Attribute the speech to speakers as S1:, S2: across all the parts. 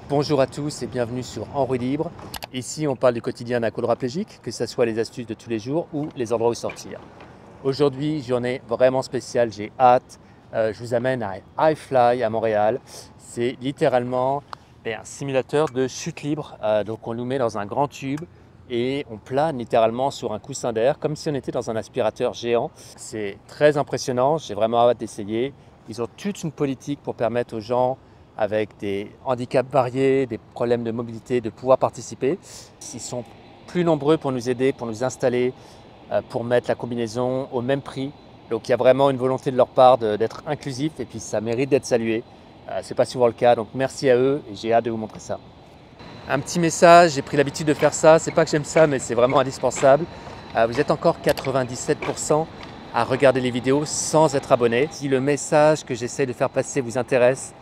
S1: Bonjour à tous et bienvenue sur En roue libre. Ici, on parle du quotidien d'un quadraplégique, que ce soit les astuces de tous les jours ou les endroits où sortir. Aujourd'hui, journée vraiment spéciale, j'ai hâte. Je vous amène à iFly à Montréal. C'est littéralement un simulateur de chute libre. Donc on nous met dans un grand tube et on plane littéralement sur un coussin d'air, comme si on était dans un aspirateur géant. C'est très impressionnant, j'ai vraiment hâte d'essayer. Ils ont toute une politique pour permettre aux gens avec des handicaps variés, des problèmes de mobilité, de pouvoir participer. Ils sont plus nombreux pour nous aider, pour nous installer, pour mettre la combinaison au même prix. Donc il y a vraiment une volonté de leur part d'être inclusif et puis ça mérite d'être salué. C'est pas souvent le cas, donc merci à eux et j'ai hâte de vous montrer ça. Un petit message, j'ai pris l'habitude de faire ça, c'est pas que j'aime ça mais c'est vraiment indispensable. Vous êtes encore 97% à regarder les vidéos sans être abonné. Si le message que j'essaie de faire passer vous intéresse,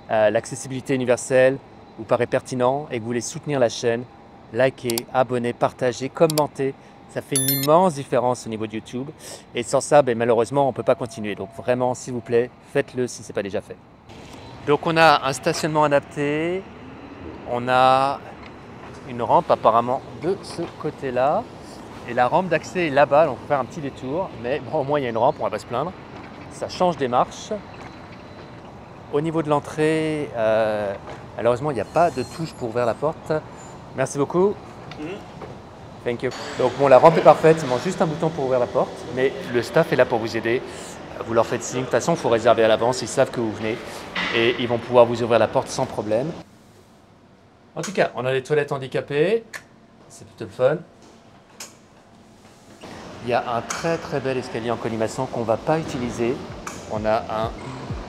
S1: l'accessibilité universelle vous paraît pertinent et que vous voulez soutenir la chaîne, likez, abonnez, partagez, commentez. Ça fait une immense différence au niveau de YouTube. Et sans ça, malheureusement, on ne peut pas continuer. Donc vraiment, s'il vous plaît, faites-le si ce n'est pas déjà fait. Donc on a un stationnement adapté. On a une rampe apparemment de ce côté-là. Et la rampe d'accès est là-bas. Donc on va faire un petit détour. Mais bon, au moins, il y a une rampe, on ne va pas se plaindre. Ça change des marches. Au niveau de l'entrée, malheureusement, il n'y a pas de touche pour ouvrir la porte. Merci beaucoup. Thank you. Donc bon, la rampe est parfaite, il manque juste un bouton pour ouvrir la porte, mais le staff est là pour vous aider. Vous leur faites signe. De toute façon, il faut réserver à l'avance, ils savent que vous venez et ils vont pouvoir vous ouvrir la porte sans problème. En tout cas, on a les toilettes handicapées, c'est plutôt le fun. Il y a un très très bel escalier en colimaçon qu'on ne va pas utiliser. On a un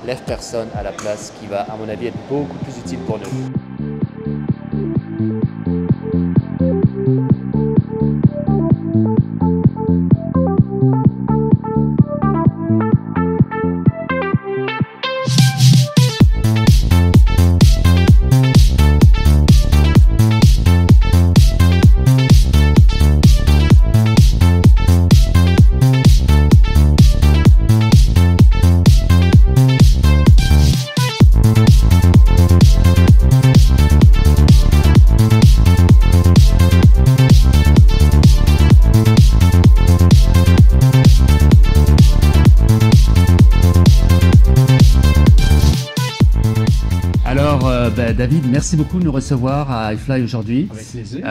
S1: lève-personne à la place qui va, à mon avis, être beaucoup plus utile pour nous. David, merci beaucoup de nous recevoir à iFly aujourd'hui.
S2: Avec plaisir.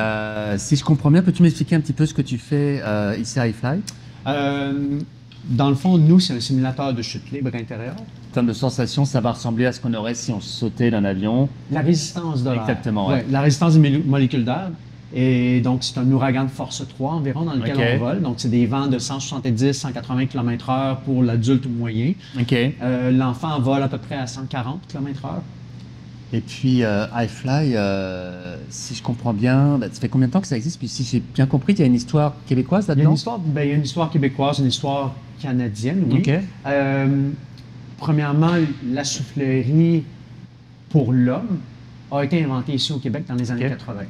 S1: Si je comprends bien, peux-tu m'expliquer un petit peu ce que tu fais ici à iFly?
S2: Dans le fond, nous, c'est un simulateur de chute libre intérieure.
S1: En termes de sensation, ça va ressembler à ce qu'on aurait si on sautait d'un avion.
S2: La résistance de l'air.
S1: Exactement, ouais.
S2: La résistance des molécules d'air. Et donc, c'est un ouragan de force 3 environ dans lequel on vole. Donc, c'est des vents de 170-180 km/h pour l'adulte moyen. L'enfant vole à peu près à 140 km/h.
S1: Et puis, iFly, si je comprends bien, ça fait combien de temps que ça existe? Puis si j'ai bien compris, il y a une histoire québécoise là-dedans?
S2: Il y a une histoire québécoise, une histoire canadienne, oui. Premièrement, la soufflerie pour l'homme a été inventée ici au Québec dans les années 80.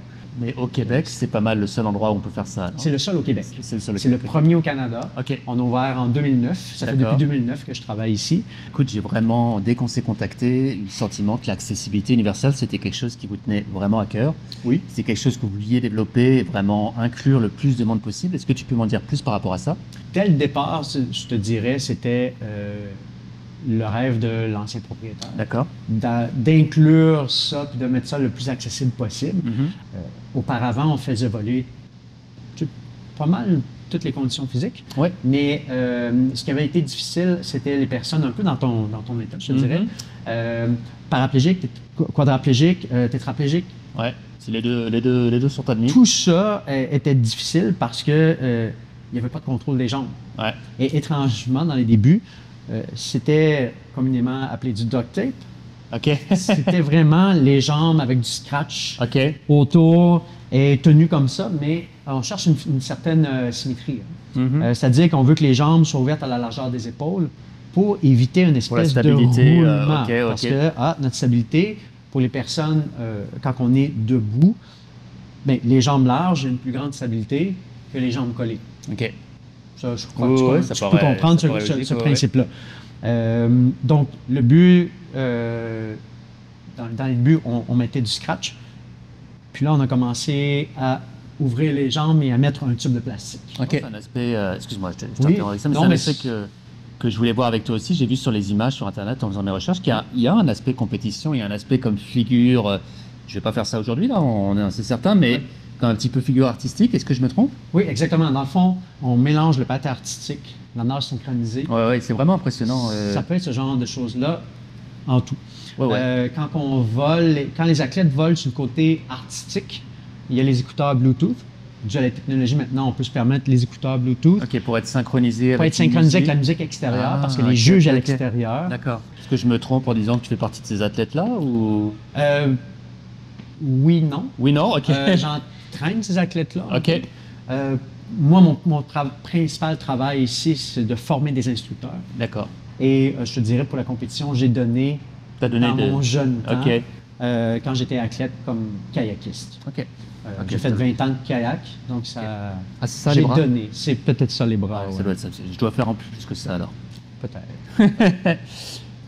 S1: Mais au Québec, c'est pas mal le seul endroit où on peut faire ça.
S2: C'est le seul au Québec.
S1: C'est
S2: le premier au Canada. On a ouvert en 2009. Ça fait depuis 2009 que je travaille ici.
S1: Écoute, j'ai vraiment, dès qu'on s'est contacté, eu le sentiment que l'accessibilité universelle, c'était quelque chose qui vous tenait vraiment à cœur.
S2: Oui.
S1: C'est quelque chose que vous vouliez développer et vraiment inclure le plus de monde possible. Est-ce que tu peux m'en dire plus par rapport à ça?
S2: Dès le départ, je te dirais, c'était le rêve de l'ancien propriétaire.
S1: D'accord.
S2: D'inclure ça puis de mettre ça le plus accessible possible. Auparavant, on faisait voler pas mal toutes les conditions physiques.
S1: Ouais.
S2: Mais ce qui avait été difficile, c'était les personnes un peu dans ton état, je te dirais. Paraplégique, quadraplégique, tétraplégique.
S1: Ouais, c'est les deux sont admis.
S2: Tout ça était difficile parce que il n'y avait pas de contrôle des jambes.
S1: Ouais.
S2: Et étrangement, dans les débuts, c'était communément appelé du duct tape. C'était vraiment les jambes avec du scratch autour et tenues comme ça, mais on cherche une certaine symétrie. C'est-à-dire qu'on veut que les jambes soient ouvertes à la largeur des épaules pour éviter une espèce de roulement. Parce que notre stabilité, pour les personnes, quand on est debout, les jambes larges, j'ai une plus grande stabilité que les jambes collées. Ça, je crois que tu peux comprendre ce principe-là. Donc, le but dans les débuts, on mettait du scratch. Puis là, on a commencé à ouvrir les jambes et à mettre un tube de plastique.
S1: OK. C'est un aspect, excuse-moi, je
S2: Oui.
S1: t'interromps avec ça, mais
S2: Non,
S1: c'est un
S2: mais
S1: aspect que je voulais voir avec toi aussi. J'ai vu sur les images sur Internet en faisant mes recherches qu'il y a un aspect compétition, il y a un aspect comme figure. Je vais pas faire ça aujourd'hui, là, c'est certain, mais
S2: Oui.
S1: comme un petit peu figure artistique. Est-ce que je me trompe?
S2: Oui, exactement. Dans le fond, on mélange le patin artistique, la nage synchronisée.
S1: Ouais, c'est vraiment impressionnant.
S2: Ça peut être ce genre de choses-là en tout.
S1: Ouais.
S2: Quand les athlètes volent sur le côté artistique, il y a les écouteurs Bluetooth. Déjà, la technologie, maintenant, on peut se permettre les écouteurs Bluetooth.
S1: OK, pour être synchronisé
S2: Pour
S1: avec
S2: être synchronisé avec la
S1: musique.
S2: musique extérieure, parce que
S1: OK,
S2: les juges à
S1: OK.
S2: l'extérieur.
S1: D'accord. Est-ce que je me trompe en disant que tu fais partie de ces athlètes-là ou...
S2: Oui, non.
S1: Oui, non? OK.
S2: J'entraîne ces athlètes-là.
S1: OK.
S2: Moi, mon principal travail ici, c'est de former des instructeurs.
S1: D'accord.
S2: Et je te dirais, pour la compétition, j'ai donné,
S1: T'as donné
S2: dans mon jeune temps,
S1: OK.
S2: quand j'étais athlète, comme kayakiste.
S1: OK. OK.
S2: J'ai fait 20 ans de kayak, donc ça,
S1: Ah, c'est ça, les
S2: j'ai
S1: bras?
S2: donné. C'est peut-être ça, les bras.
S1: Ça
S2: ouais.
S1: doit être ça. Je dois faire en plus que ça, alors.
S2: Peut-être.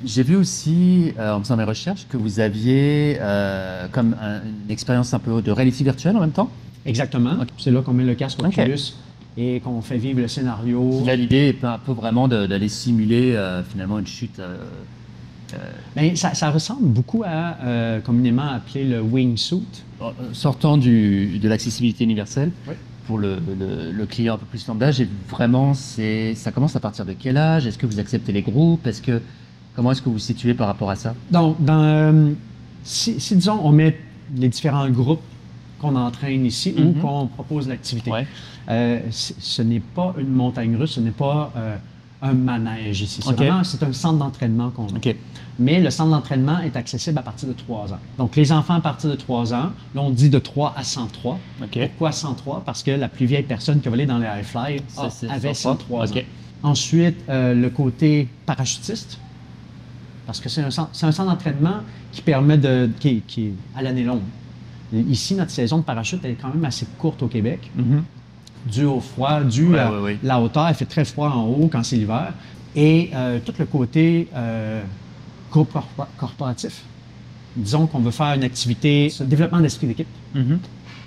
S1: J'ai vu aussi, en faisant mes recherches, que vous aviez comme une expérience un peu de réalité virtuelle en même temps.
S2: Exactement.
S1: Ok.
S2: C'est là qu'on met le casque
S1: Ok.
S2: Oculus et qu'on fait vivre le scénario.
S1: Là, l'idée est un peu vraiment d'aller simuler finalement une chute.
S2: Ben, ça ressemble beaucoup à, communément appelé le wingsuit.
S1: Sortant de l'accessibilité universelle,
S2: Oui.
S1: pour le client un peu plus lambda, vraiment, ça commence à partir de quel âge? Est-ce que vous acceptez les groupes? Comment est-ce que vous vous situez par rapport à ça?
S2: Donc, si disons, on met les différents groupes qu'on entraîne ici ou qu'on propose l'activité,
S1: Ouais.
S2: ce n'est pas une montagne russe, ce n'est pas un manège ici.
S1: Ok.
S2: C'est un centre d'entraînement qu'on a.
S1: OK.
S2: Mais le centre d'entraînement est accessible à partir de 3 ans. Donc, les enfants à partir de 3 ans, là, on dit de 3 à 103.
S1: OK.
S2: Pourquoi 103? Parce que la plus vieille personne qui a volé dans les high fly
S1: C'est
S2: avait 103
S1: OK.
S2: ans. Ensuite, le côté parachutiste, parce que c'est un centre d'entraînement qui permet qui est à l'année longue. Ici, notre saison de parachute est quand même assez courte au Québec, dû au froid, dû à
S1: Ouais.
S2: la hauteur. Il fait très froid en haut quand c'est l'hiver. Et tout le côté groupe corporatif. Disons qu'on veut faire une activité, un développement d'esprit d'équipe.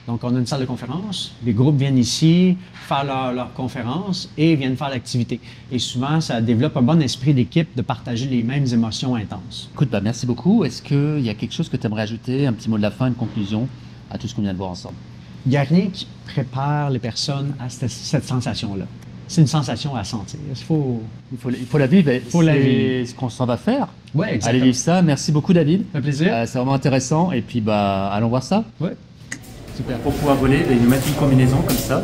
S2: Donc, on a une salle de conférence, les groupes viennent ici faire leur conférence et viennent faire l'activité. Et souvent, ça développe un bon esprit d'équipe de partager les mêmes émotions intenses.
S1: Écoute, merci beaucoup. Est-ce qu'il y a quelque chose que tu aimerais ajouter, un petit mot de la fin, une conclusion à tout ce qu'on vient de voir ensemble?
S2: Il n'y a rien qui prépare les personnes à cette sensation-là. C'est une sensation à sentir. Il faut
S1: la vivre.
S2: vivre.
S1: C'est ce qu'on s'en va faire.
S2: Ouais,
S1: Allez
S2: exactement.
S1: vivre ça. Merci beaucoup, David.
S2: Un plaisir.
S1: C'est vraiment intéressant. Et puis, allons voir ça.
S2: Ouais. Super.
S1: Pour pouvoir voler, ils nous mettent une combinaison comme ça.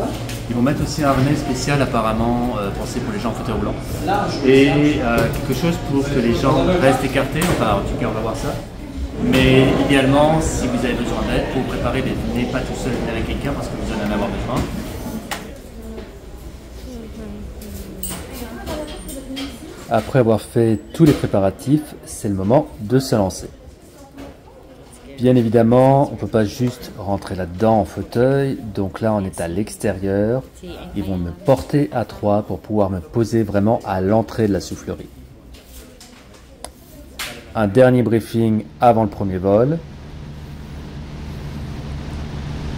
S1: Ils vont mettre aussi un harnais spécial apparemment pensé pour les gens en fauteuil roulant. Et quelque chose pour que les gens restent écartés. Enfin, en tout cas, on va voir ça. Mais idéalement, si vous avez besoin d'aide, pour vous préparer, venez pas tout seul, venez avec quelqu'un parce que vous allez en avoir besoin. Après avoir fait tous les préparatifs, c'est le moment de se lancer. Bien évidemment, on ne peut pas juste rentrer là-dedans en fauteuil, donc là on est à l'extérieur. Ils vont me porter à 3 pour pouvoir me poser vraiment à l'entrée de la soufflerie. Un dernier briefing avant le premier vol.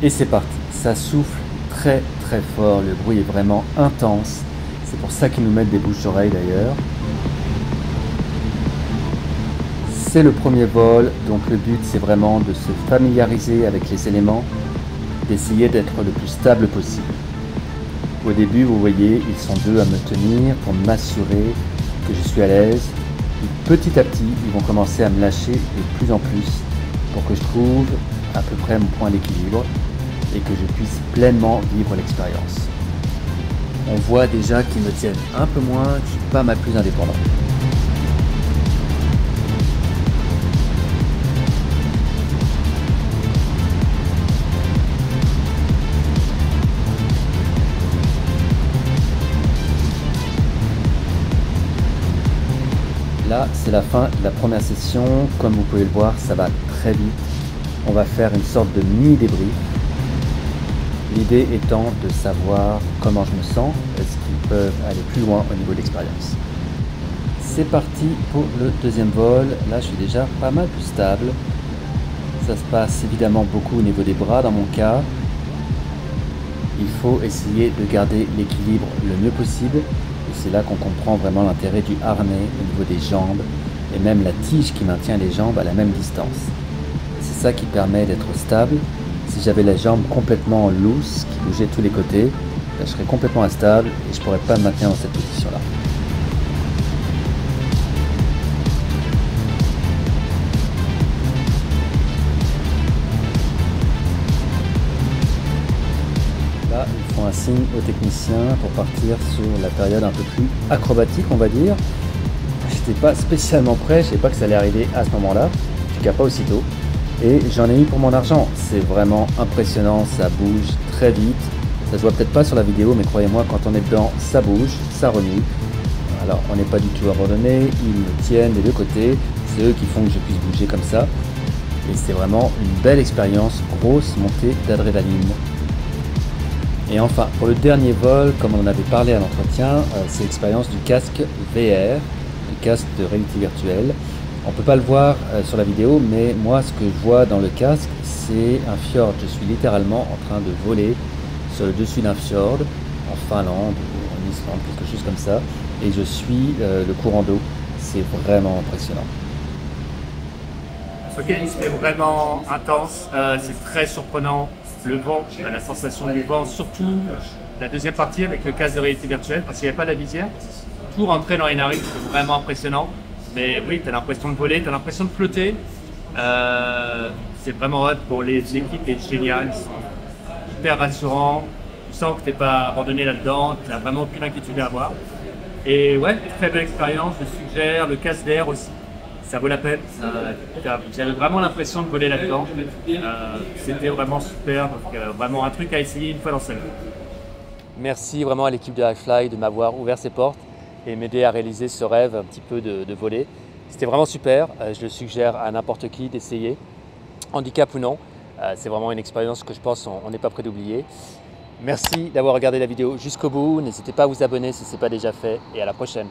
S1: Et c'est parti, ça souffle très très fort, le bruit est vraiment intense. C'est pour ça qu'ils nous mettent des bouches-oreilles d'ailleurs. C'est le premier vol, donc le but c'est vraiment de se familiariser avec les éléments, d'essayer d'être le plus stable possible. Au début, vous voyez, ils sont 2 à me tenir pour m'assurer que je suis à l'aise. Petit à petit, ils vont commencer à me lâcher de plus en plus pour que je trouve à peu près mon point d'équilibre et que je puisse pleinement vivre l'expérience. On voit déjà qu'ils me tiennent un peu moins, que je suis pas mal plus indépendant. Là, c'est la fin de la première session. Comme vous pouvez le voir, ça va très vite. On va faire une sorte de mini débrief. L'idée étant de savoir comment je me sens, est-ce qu'ils peuvent aller plus loin au niveau de l'expérience. C'est parti pour le deuxième vol. Là, je suis déjà pas mal plus stable. Ça se passe évidemment beaucoup au niveau des bras dans mon cas. Il faut essayer de garder l'équilibre le mieux possible. Et c'est là qu'on comprend vraiment l'intérêt du harnais au niveau des jambes et même la tige qui maintient les jambes à la même distance. C'est ça qui permet d'être stable. Si j'avais la jambe complètement loose, qui bougeait de tous les côtés, je serais complètement instable et je ne pourrais pas me maintenir dans cette position-là. Là, ils font un signe aux techniciens pour partir sur la période un peu plus acrobatique, on va dire. J'étais pas spécialement prêt, je ne savais pas que ça allait arriver à ce moment-là, en tout cas pas aussitôt. Et j'en ai eu pour mon argent. C'est vraiment impressionnant, ça bouge très vite. Ça se voit peut-être pas sur la vidéo, mais croyez-moi, quand on est dedans, ça bouge, ça remue. Alors, on n'est pas du tout abandonné, ils me tiennent des deux côtés. C'est eux qui font que je puisse bouger comme ça. Et c'est vraiment une belle expérience, grosse montée d'adrénaline. Et enfin, pour le dernier vol, comme on en avait parlé à l'entretien, c'est l'expérience du casque VR, le casque de réalité virtuelle. On ne peut pas le voir sur la vidéo, mais moi, ce que je vois dans le casque, c'est un fjord. Je suis littéralement en train de voler sur le dessus d'un fjord, en Finlande ou en Islande, quelque chose comme ça. Et je suis le courant d'eau. C'est vraiment impressionnant.
S3: Ok, c'est vraiment intense, c'est très surprenant. Le vent, la sensation du vent, surtout la deuxième partie avec le casque de réalité virtuelle, parce qu'il n'y avait pas la visière. Tout rentrer dans les narines, c'est vraiment impressionnant. Mais oui, tu as l'impression de voler, tu as l'impression de flotter. C'est vraiment hot pour l'équipe, est génial. Ils sont hyper rassurants. Tu sens que tu n'es pas abandonné là-dedans, tu n'as vraiment aucune inquiétude à avoir. Et ouais, très belle expérience, je suggère. Le casque d'air aussi, ça vaut la peine. J'avais vraiment l'impression de voler là-dedans. C'était vraiment super, donc vraiment un truc à essayer une fois dans sa vie.
S1: Merci vraiment à l'équipe de iFly de m'avoir ouvert ses portes et m'aider à réaliser ce rêve un petit peu de voler. C'était vraiment super, je le suggère à n'importe qui d'essayer, handicap ou non. C'est vraiment une expérience que je pense on n'est pas prêt d'oublier. Merci d'avoir regardé la vidéo jusqu'au bout, n'hésitez pas à vous abonner si ce n'est pas déjà fait et à la prochaine.